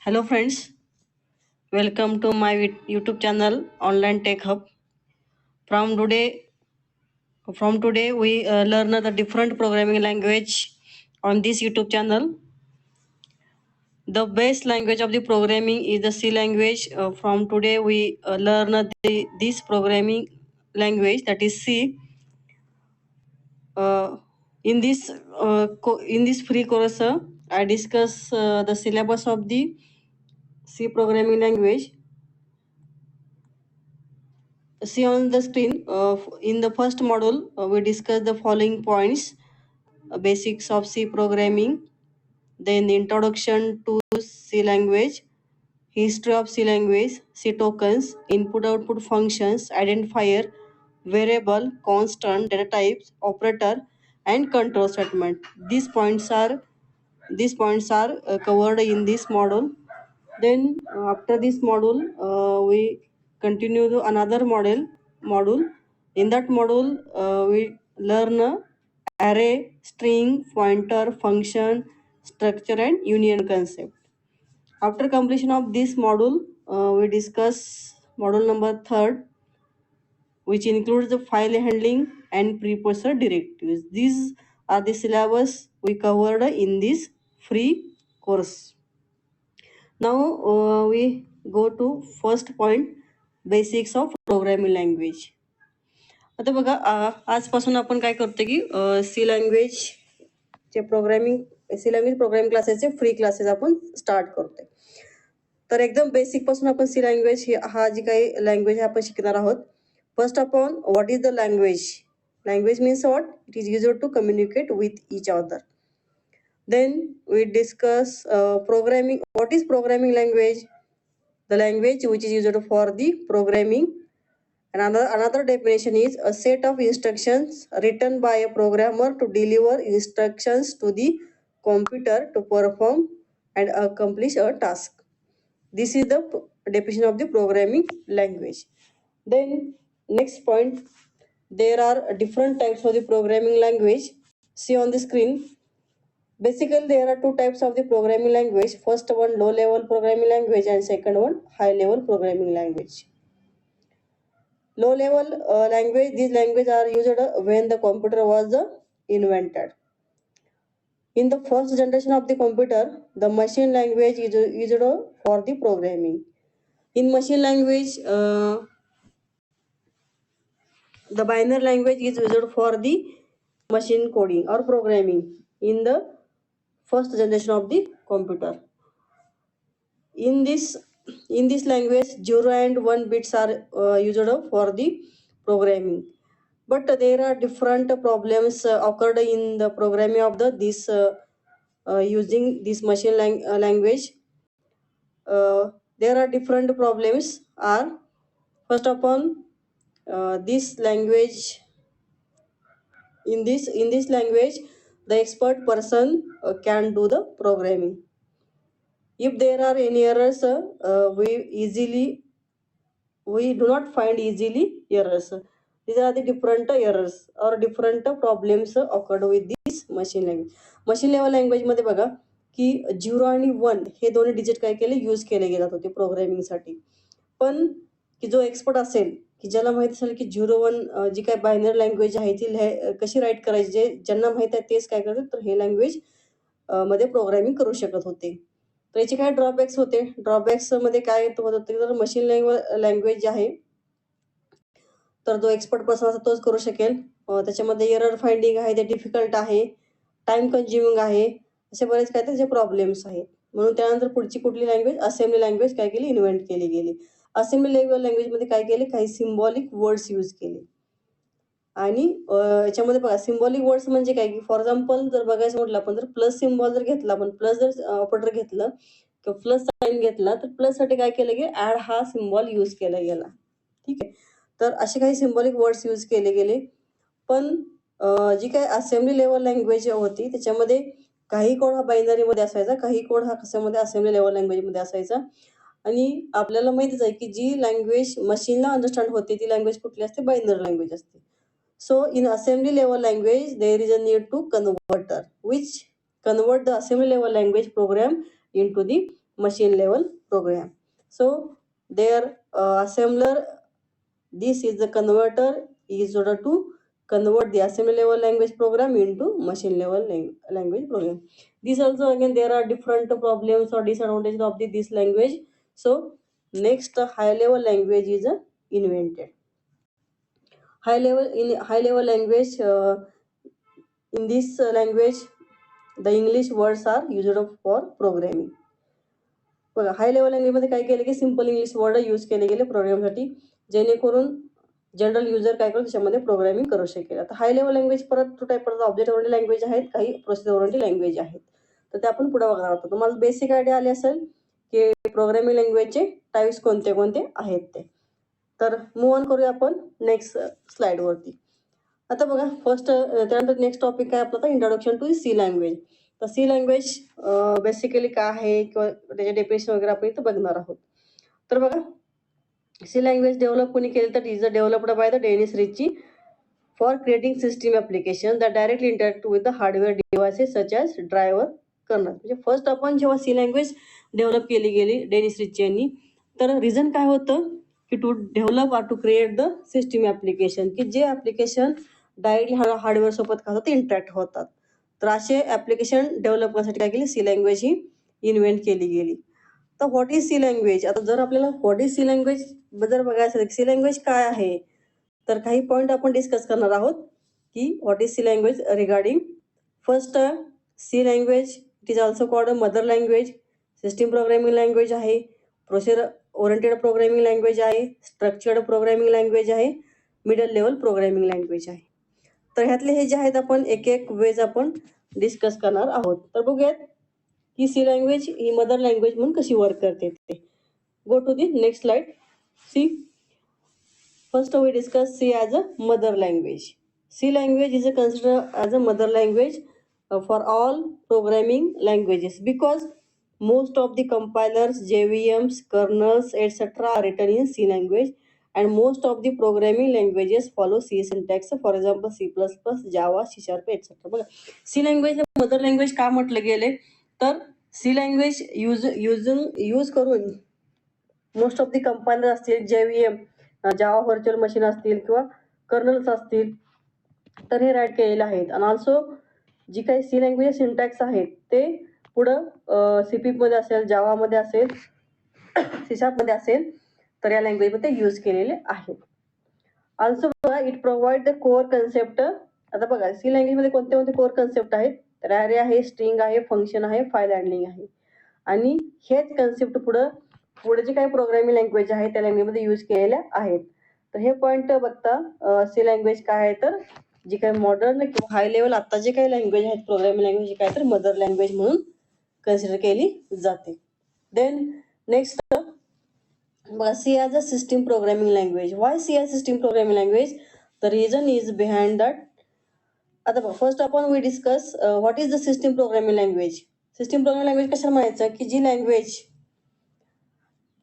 Hello friends, welcome to my YouTube channel Online Tech Hub. From today, from today we learn the different programming language on this YouTube channel. The base language of the programming is the C language. From today we learn this programming language, that is C. In this free course, I discuss the syllabus of the C programming language. See on the screen, in the first module, we discussed the following points: basics of C programming, then introduction to C language, history of C language, C tokens, input output functions, identifier, variable, constant, data types, operator, and control statement. These points are covered in this module. Then after this module, we continue to another module. In that module, we learn array, string, pointer, function, structure, and union concept. After completion of this module, we discuss module number third, which includes the file handling and precursor directives. These are the syllabus we covered in this free course. Now we go to first point, basics of programming language. आता बघा, आजपासून आपण काय करतो की C language चे programming क्लासेसचे free classes आपण स्टार्ट करतोय. तर एकदम बेसिक पासून आपण सी लँग्वेज हा जी काही लँग्वेज आपण शिकणार आहोत. First upon what is the language. Language means what? It is used to communicate with each other. Then we discuss programming. What is programming language? The language which is used for the programming. And another definition is a set of instructions written by a programmer to deliver instructions to the computer to perform and accomplish a task. This is the definition of the programming language. Then next point, there are different types of the programming language. See on the screen. Basically, there are two types of the programming language. First one, low level programming language, and second one, high level programming language. Low level language, these languages are used when the computer was invented. In the first generation of the computer, the machine language is used for the programming. In machine language, the binary language is used for the machine coding or programming in the first generation of the computer. In this language, 0 and 1 bits are used for the programming. But there are different problems occurred in the programming of using this machine language. There are different problems. Are first of all, this language in this language, the expert person can do the programming. If there are any errors, we do not find easily errors. These are the different errors or different problems occurred with this machine language. Machine level language मध्ये बघा की 0 आणि 1 हे दोन्ही digit काय केले use केले गेले होते प्रोग्रामिंग साठी. पण की जो एक्सपर्ट असेल, की ज्याला माहित असेल की 0-1 जी काय बायनरी लँग्वेज आहे ती कशी राईट करायची, ज्यांना माहित आहे तेच काय करतात, तर हे लँग्वेज मध्ये प्रोग्रामिंग करू शकत होते. तर याचे काय ड्रॉबॅक्स होते. ड्रॉबॅक्स मध्ये काय होत होते, तर मशीन लँग्वेज जे आहे तर जो एक्सपर्ट पर्सन असतो तोच करू शकेल. त्याच्यामध्ये एरर फाइंडिंग आहे ते डिफिकल्ट आहे, टाइम कन्झ्युमिंग आहे, असे बरेच काय त्याचे प्रॉब्लेम्स आहेत. म्हणून त्यानंतर पुढची कुठली लँग्वेज, असेंब्ली लँग्वेज काय केली, इन्व्हेंट केली गेली. असेंब्ली लँग्वेजमध्ये काय केले, काही सिम्बॉलिक वर्ड्स यूज केले. आणि याच्यामध्ये बघा सिम्बॉलिक वर्ड्स म्हणजे काय की फॉर एक्झाम्पल जर बघायचं म्हटलं आपण, जर प्लस सिम्बॉल जर घेतला, आपण प्लस जर ऑपरेटर घेतलं किंवा प्लस साईन घेतला, तर प्लस साठी काय केलं की ऍड हा सिम्बॉल यूज केला गेला. ठीक आहे. तर असे काही सिम्बॉलिक वर्ड्स यूज केले गेले. पण जी काही असेंब्ली लेवल लँग्वेज होती त्याच्यामध्ये काही कोड हा बायनरी मध्ये असायचा, काही कोड हा कशामध्ये असेंब्ली लेवल लँग्वेज मध्ये असायचा. आणि आपल्याला माहितीच आहे की जी लँग्वेज मशीनला अंडरस्टँड होते ती लँग्वेज कुठली असते, बायनरी लँग्वेज असते. So in assembly level language, there is a need to converter which convert the assembly level language program into the machine level program. So their assembler, this is the converter is order to convert the assembly level language program into machine level language program. This also again there are different problems or disadvantages of this language. So next high level language is invented. High level language, in this language the English words are used for programming. बघा high level लँग्वेजमध्ये काय केलं की simple English word use केले गेले प्रोग्रामसाठी, जेणेकरून general user काय करू त्याच्यामध्ये प्रोग्रामिंग करू शकेल. आता हाय लेवल लँग्वेज परत to type object oriented language आहेत, काही प्रोसेसर ओरिएंटेड लँग्वेज आहेत. तर ते आपण पुढे बघणार आहोत. तुम्हाला बेसिक आयडिया आली असेल की प्रोग्रामिंग लँग्वेजचे टाईप्स कोणते कोणते आहेत ते. तर मूव्ह ऑन करूया आपण नेक्स्ट स्लाइड वरती. आता बघा फर्स्ट त्यानंतर नेक्स्ट टॉपिक काय आपला इंट्रोडक्शन टू सी लँग्वेज. तर सी लँग्वेज बेसिकली काय आहे किंवा त्याचे डेफिनेशन वगैरे आपण इथं बघणार आहोत. तर बघा सी लँग्वेज डेव्हलप कोणी केली तर is developed by the Dennis Ritchie for creating system application that directly interact with the hardware devices such as driver kernel. म्हणजे फर्स्ट आपण जेव्हा सी लँग्वेज डेव्हलप केली गेली डेनिस रिची यांनी, तर रिझन काय होतं की to develop or to create the system application, की जे ॲप्लिकेशन डायरेक्टली हार्डवेअर सोबत काय होतं इंटरॅक्ट होतात. तर असे ॲप्लिकेशन डेव्हलप करण्यासाठी काय केली सी लँग्वेज ही इन्व्हेंट केली गेली. तर व्हॉट इज सी लँग्वेज. आता जर आपल्याला व्हॉट इज सी लँग्वेज जर बघायचं असेल सी लँग्वेज काय आहे, तर काही पॉईंट आपण डिस्कस करणार आहोत की what is C language regarding. First C language it is also called a mother language, system programming language आहे, प्रोसेसर ओरिएंटेड प्रोग्रामिंग लँग्वेज आहे, स्ट्रक्चर्ड प्रोग्रामिंग लँग्वेज आहे, मिडल लेवल प्रोग्रामिंग लँग्वेज आहे. तर ह्यातले हे जे आहेत आपण एक एक वेज आपण डिस्कस करणार आहोत. तर बघूयात की सी लँग्वेज ही मदर लँग्वेज म्हणून कशी वर्क करते ते. Go to the next slide. C first we discuss C as a mother language. C language is consider as a mother language for all programming languages because most of the compilers, JVMs, kernels, etc. are written in C language, and most of the programming languages follow C syntax. For example, C++, Java, C Sharp, etc. बघा C language mother language का म्हटलं गेले तर C language use करून most of the compiler असतील, JVM, जावा virtual machine असतील किंवा colonel's असतील, तर हे राईट केलेले आहेत. आणि ऑल्सो जी काही सी लँग्वेज सिंटॅक्स आहेत ते पुढं सीपीमध्ये असेल, जावामध्ये असेल, सीशार्पमध्ये असेल, तर या लँग्वेजमध्ये यूज केलेले आहेत. ऑल्सो बघा it provide the core concept. आता बघा सी लँग्वेजमध्ये कोणते कोणते कोअर कन्सेप्ट आहेत, तर ॲरे आहे, स्ट्रिंग आहे, फंक्शन आहे, फाईल हँडलिंग आहे. आणि हेच कन्सेप्ट पुढे जे काही प्रोग्रामिंग लँग्वेज आहे त्या लँग्वेजमध्ये यूज केलेल्या आहेत. तर हे पॉईंट बघता सी लँग्वेज काय आहे तर जी काही मॉडर्न किंवा हाय लेवल आता जे काही लँग्वेज आहेत प्रोग्रामिंग लँग्वेज काय तर मदर लँग्वेज म्हणून कन्सिडर केली जाते. Then next C as a system programming language. Why C as system programming language? The reason is behind that. आता बघ फर्स्ट आपण we discuss what is the system programming language. System programming language कशाला म्हणायचं की जी language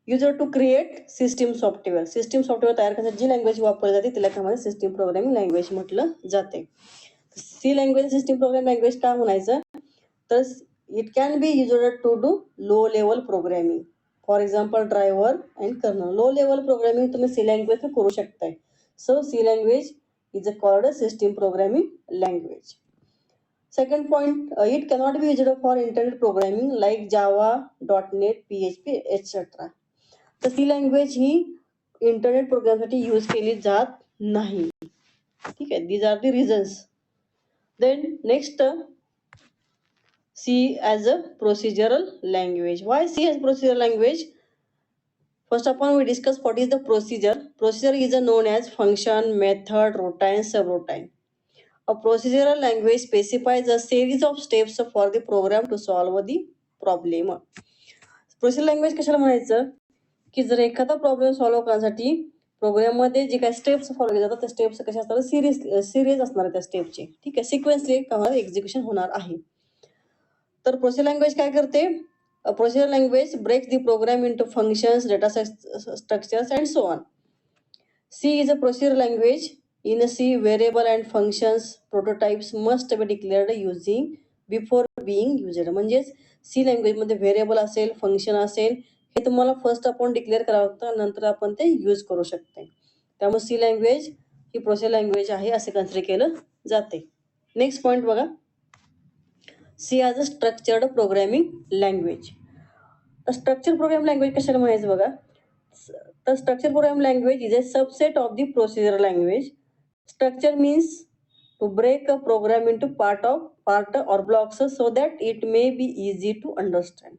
used to create system software तयार करण्यासाठी जी language वापरली जाते तिला काय म्हणायचं सिस्टम प्रोग्रामिंग लँग्वेज म्हटलं जाते. C language system programming language काय म्हणायचं तर it can be user to do low level programming. For example driver and kernel. Low level programming तुम्ही सी लँग्वेज करू शकताय. So C language is called a system programming language. Second point, it cannot be used for internet programming like Java, .NET, PHP etcetera. तर C language ही internet प्रोग्रामसाठी use केली जात नाही. ठीक आहे, these R the reasons. Then next C as a procedural language. Why C as procedural language? First of all, we discuss what is the procedure. Procedure is known as function, method, routine, subroutine. A procedural language specifies a series of steps for the program to solve the problem. Procedural language कशाला म्हणायचं की जर एखादा problem solve करण्यासाठी प्रोग्राममध्ये जे काही steps follow केले जातात त्या स्टेप्स कशा असतात सिरीज असणार त्या स्टेपचे. ठीक आहे, सिक्वेन्सली एक्झिक्युशन होणार आहे. तर प्रोसेसर लँग्वेज काय करते, processor language breaks the program into functions, data structures and so on. C is a procedural language. In C, variable and functions prototypes must be declared using before being used. म्हणजेच C लँग्वेजमध्ये variable असेल, function असेल, हे तुम्हाला first आपण declare करावं लागतं, नंतर आपण ते यूज करू शकते. त्यामुळे सी लँग्वेज ही प्रोसेस लँग्वेज आहे असे कन्सिडर केलं जाते. नेक्स्ट पॉईंट बघा, C as a structured programming language. तर स्ट्रक्चर प्रोग्राम लँग्वेज कशाला म्हणायचं बघा, तर structure program language is a subset of the procedure language. Structure means to break a program into part or blocks so that it may be easy to understand.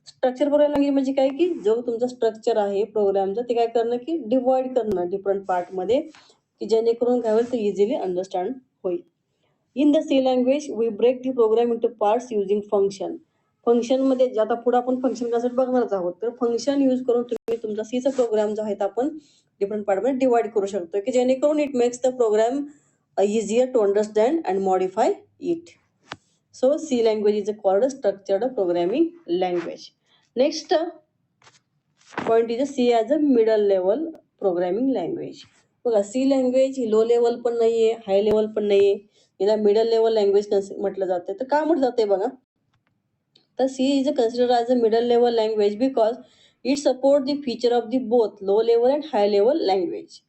Structure program language म्हणजे काय की जो तुमचा structure आहे प्रोग्रामचा ते काय करणं की डिवाइड करणं डिफरंट पार्टमध्ये की जेणेकरून काय होईल ते इझिली अंडरस्टँड होईल. In the C language we break the program into parts using function. फंक्शनमध्ये आता पुढे आपण फंक्शन कन्सेप्ट बघणारच आहोत, तर फंक्शन यूज करून तुम्ही तुमचा सीचा प्रोग्राम जो आहे तो आपण डिफरंट पार्टमध्ये डिवाइड करू शकतो की जेणेकरून it makes the program easier to understand and modify it. So C language is called a structured programming language. Next point is C as a middle level programming language. बघा C language ही low level पण नाहीये, high level पण नाहीये, याला middle level language म्हटलं जाते. तर का म्हटलं जाते बघा, तर C is consider as a middle level language because it support the feature of the both low level and high level language.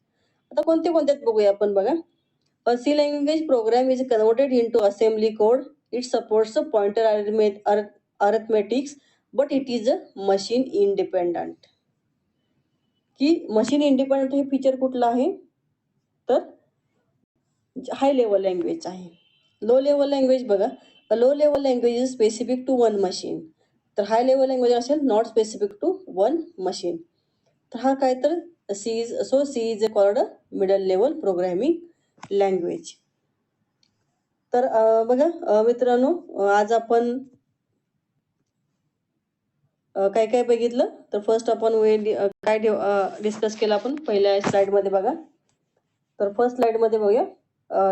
आता कोणते कोणत्यात बघूया आपण बघा. A C language program is converted into assembly code. It supports pointer arithmetics, but it is a machine independent. की machine independent हे feature कुठलं आहे, तर हाय लेवल लँग्वेज आहे. लो लेवल लँग्वेज बघा, low level language is specific to one machine. तर high level language असेल not specific to one machine. तर हा काय तर C is called middle level programming language. तर बघा मित्रांनो, आज आपण काय काय बघितलं. तर फर्स्ट आपण काय डिस्कस केलं आपण पहिल्या स्लाइडमध्ये बघा. तर फर्स्ट स्लाइडमध्ये बघूया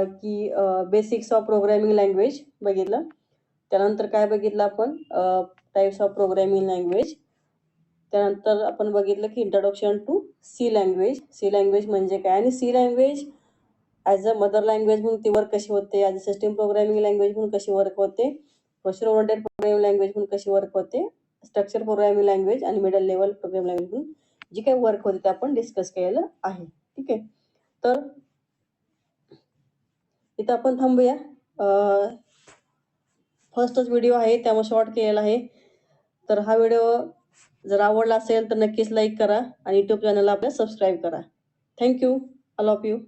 की बेसिक्स ऑफ प्रोग्रामिंग लँग्वेज बघितलं. त्यानंतर काय बघितलं आपण टाइप्स ऑफ प्रोग्रामिंग लँग्वेज. त्यानंतर आपण बघितलं की introduction to C language. C language म्हणजे काय आणि C language as a mother language म्हणून ती वर्क कशी होते, as a system programming language म्हणून कशी वर्क होते, प्रोसेस ओरिएंटेड प्रोग्रामिंग लँग्वेज म्हणून कशी वर्क होते, स्ट्रक्चर प्रोग्रामिंग लँग्वेज आणि मिडल लेवल प्रोग्रामिंग लँग्वेज म्हणून जी काही वर्क होते ते आपण डिस्कस केलेलं आहे. ठीक आहे, तर इथं आपण थांबूया. फर्स्टच व्हिडिओ आहे त्यामुळे शॉर्ट केलेला आहे. तर हा व्हिडिओ जर आवडला असेल तर नक्कीच लाईक करा आणि यूट्यूब चॅनलला आपल्या सबस्क्राईब करा. Thank you all of you.